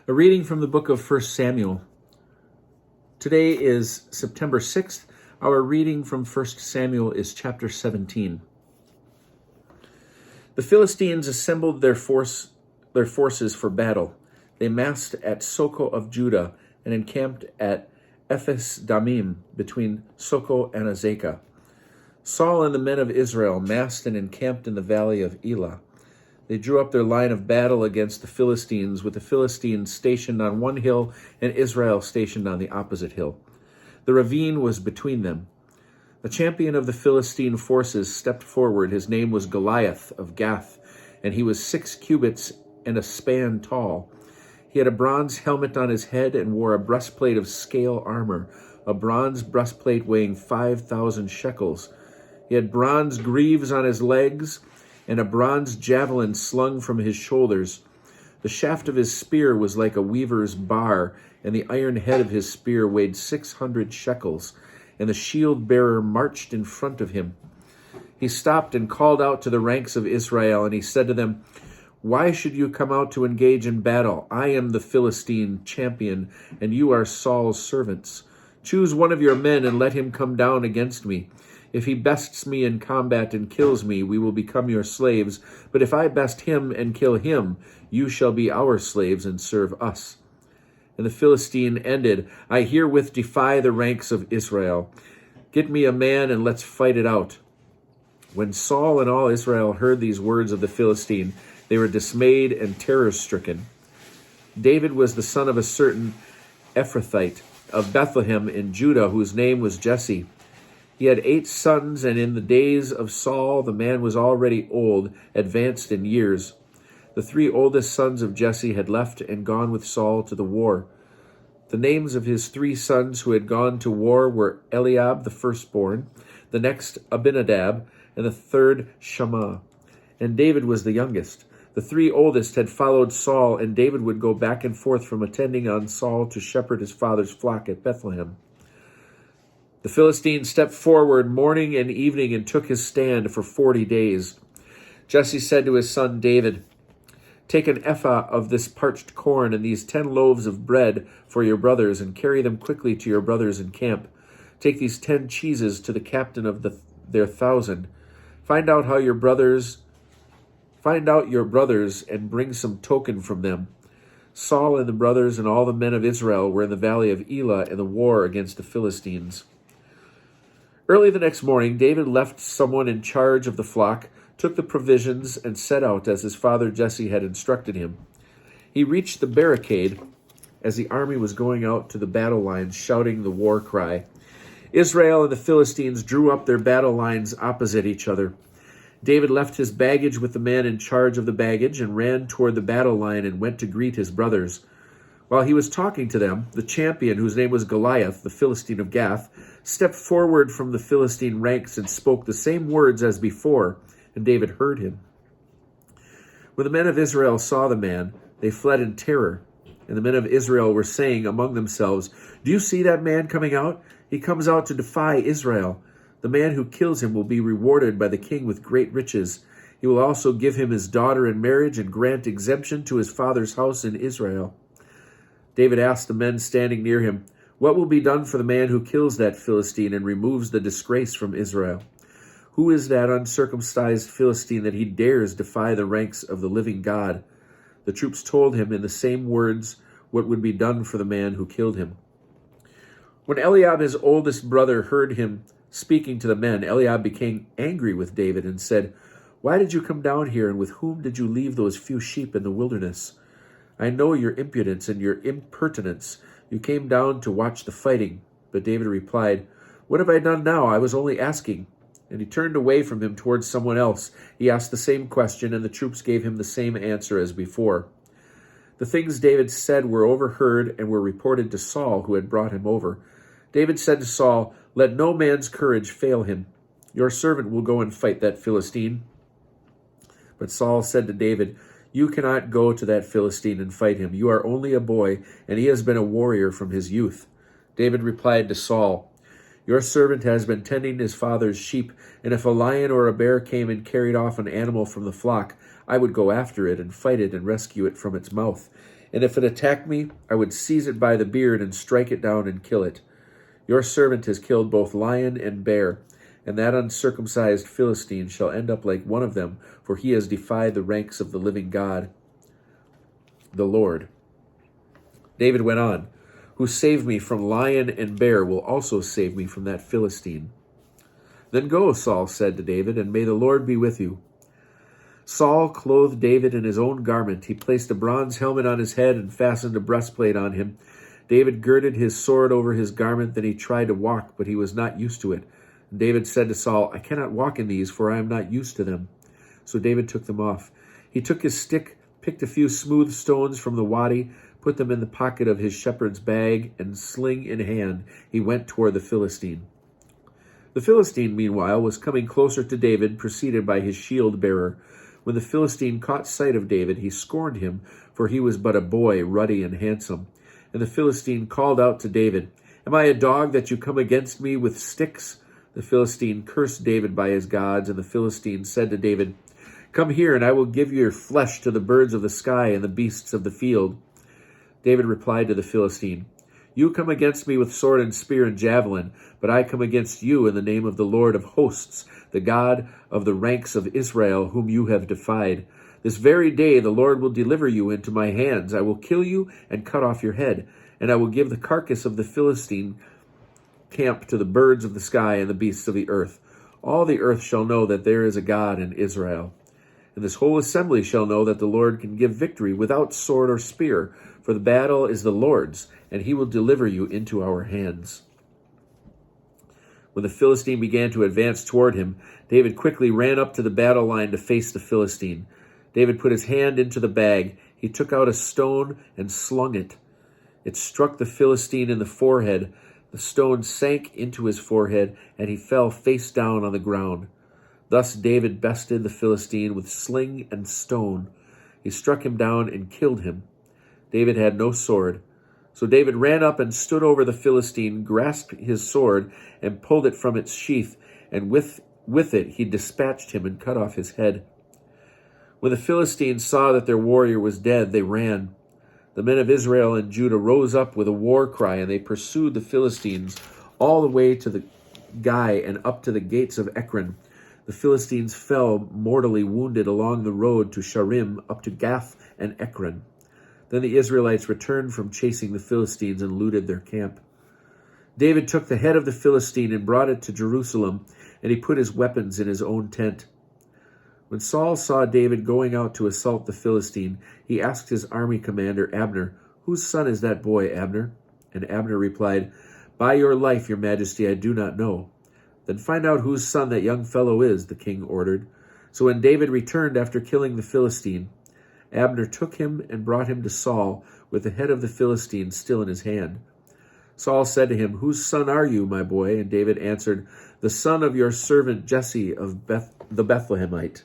A reading from the book of 1 Samuel. Today is September 6th. Our reading from 1 Samuel is chapter 17. The Philistines assembled their forces for battle. They massed at Soko of Judah and encamped at Ephes Damim between Soko and Azekah. Saul and the men of Israel massed and encamped in the valley of Elah. They drew up their line of battle against the Philistines, with the Philistines stationed on one hill and Israel stationed on the opposite hill. The ravine was between them. The champion of the Philistine forces stepped forward. His name was Goliath of Gath, and he was 6 cubits and a span tall. He had a bronze helmet on his head and wore a breastplate of scale armor, a bronze breastplate weighing 5,000 shekels. He had bronze greaves on his legs and a bronze javelin slung from his shoulders. The shaft of his spear was like a weaver's bar, and the iron head of his spear weighed 600 shekels, and the shield-bearer marched in front of him. He stopped and called out to the ranks of Israel, and he said to them, "Why should you come out to engage in battle? I am the Philistine champion, and you are Saul's servants. Choose one of your men and let him come down against me. If he bests me in combat and kills me, we will become your slaves. But if I best him and kill him, you shall be our slaves and serve us." And the Philistine ended, "I herewith defy the ranks of Israel. Get me a man and let's fight it out." When Saul and all Israel heard these words of the Philistine, they were dismayed and terror-stricken. David was the son of a certain Ephrathite of Bethlehem in Judah, whose name was Jesse. He had 8 sons, and in the days of Saul the man was already old, advanced in years. The 3 oldest sons of Jesse had left and gone with Saul to the war. The names of his 3 sons who had gone to war were Eliab the firstborn, the next Abinadab, and the third Shammah. And David was the youngest. The 3 oldest had followed Saul, and David would go back and forth from attending on Saul to shepherd his father's flock at Bethlehem. The Philistine stepped forward morning and evening and took his stand for 40 days. Jesse said to his son David, "Take an ephah of this parched corn and these 10 loaves of bread for your brothers, and carry them quickly to your brothers in camp. Take these 10 cheeses to the captain of their 1,000. Find out your brothers and bring some token from them." Saul and the brothers and all the men of Israel were in the valley of Elah in the war against the Philistines. Early the next morning, David left someone in charge of the flock, took the provisions, and set out as his father Jesse had instructed him. He reached the barricade as the army was going out to the battle lines, shouting the war cry. Israel and the Philistines drew up their battle lines opposite each other. David left his baggage with the man in charge of the baggage and ran toward the battle line and went to greet his brothers. While he was talking to them, the champion, whose name was Goliath, the Philistine of Gath, stepped forward from the Philistine ranks and spoke the same words as before, and David heard him. When the men of Israel saw the man, they fled in terror, and the men of Israel were saying among themselves, "Do you see that man coming out? He comes out to defy Israel. The man who kills him will be rewarded by the king with great riches. He will also give him his daughter in marriage and grant exemption to his father's house in Israel." David asked the men standing near him, "What will be done for the man who kills that Philistine and removes the disgrace from Israel? Who is that uncircumcised Philistine that he dares defy the ranks of the living God?" The troops told him in the same words what would be done for the man who killed him. When Eliab, his oldest brother, heard him speaking to the men, Eliab became angry with David and said, "Why did you come down here, and with whom did you leave those few sheep in the wilderness? I know your impudence and your impertinence. You came down to watch the fighting." But David replied, "What have I done now? I was only asking." And he turned away from him towards someone else. He asked the same question, and the troops gave him the same answer as before. The things David said were overheard and were reported to Saul, who had brought him over. David said to Saul, "Let no man's courage fail him. Your servant will go and fight that Philistine." But Saul said to David, "You cannot go to that Philistine and fight him. You are only a boy, and he has been a warrior from his youth." David replied to Saul, "Your servant has been tending his father's sheep, and if a lion or a bear came and carried off an animal from the flock, I would go after it and fight it and rescue it from its mouth. And if it attacked me, I would seize it by the beard and strike it down and kill it. Your servant has killed both lion and bear, and that uncircumcised Philistine shall end up like one of them, for he has defied the ranks of the living God, the Lord." David went on, "Who saved me from lion and bear will also save me from that Philistine." "Then go," Saul said to David, "and may the Lord be with you." Saul clothed David in his own garment. He placed a bronze helmet on his head and fastened a breastplate on him. David girded his sword over his garment. Then he tried to walk, but he was not used to it. And David said to Saul, "I cannot walk in these, for I am not used to them." So David took them off. He took his stick, picked a few smooth stones from the wadi, put them in the pocket of his shepherd's bag, and sling in hand, he went toward the Philistine. The Philistine, meanwhile, was coming closer to David, preceded by his shield-bearer. When the Philistine caught sight of David, he scorned him, for he was but a boy, ruddy and handsome. And the Philistine called out to David, "Am I a dog that you come against me with sticks?" The Philistine cursed David by his gods, and the Philistine said to David, "Come here, and I will give your flesh to the birds of the sky and the beasts of the field." David replied to the Philistine, "You come against me with sword and spear and javelin, but I come against you in the name of the Lord of hosts, the God of the ranks of Israel, whom you have defied. This very day the Lord will deliver you into my hands. I will kill you and cut off your head, and I will give the carcass of the Philistine camp to the birds of the sky and the beasts of the earth. All the earth shall know that there is a God in Israel. And this whole assembly shall know that the Lord can give victory without sword or spear, for the battle is the Lord's, and he will deliver you into our hands." When the Philistine began to advance toward him, David quickly ran up to the battle line to face the Philistine. David put his hand into the bag. He took out a stone and slung it. It struck the Philistine in the forehead. The stone sank into his forehead, and he fell face down on the ground. Thus David bested the Philistine with sling and stone. He struck him down and killed him. David had no sword. So David ran up and stood over the Philistine, grasped his sword, and pulled it from its sheath, and with it he dispatched him and cut off his head. When the Philistines saw that their warrior was dead, they ran. The men of Israel and Judah rose up with a war cry, and they pursued the Philistines all the way to the Guy and up to the gates of Ekron. The Philistines fell mortally wounded along the road to Sharim, up to Gath and Ekron. Then the Israelites returned from chasing the Philistines and looted their camp. David took the head of the Philistine and brought it to Jerusalem, and he put his weapons in his own tent. When Saul saw David going out to assault the Philistine, he asked his army commander Abner, "Whose son is that boy, Abner?" And Abner replied, "By your life, your majesty, I do not know." "Then find out whose son that young fellow is," the king ordered. So when David returned after killing the Philistine, Abner took him and brought him to Saul with the head of the Philistine still in his hand. Saul said to him, "Whose son are you, my boy?" And David answered, "The son of your servant Jesse of the Bethlehemite."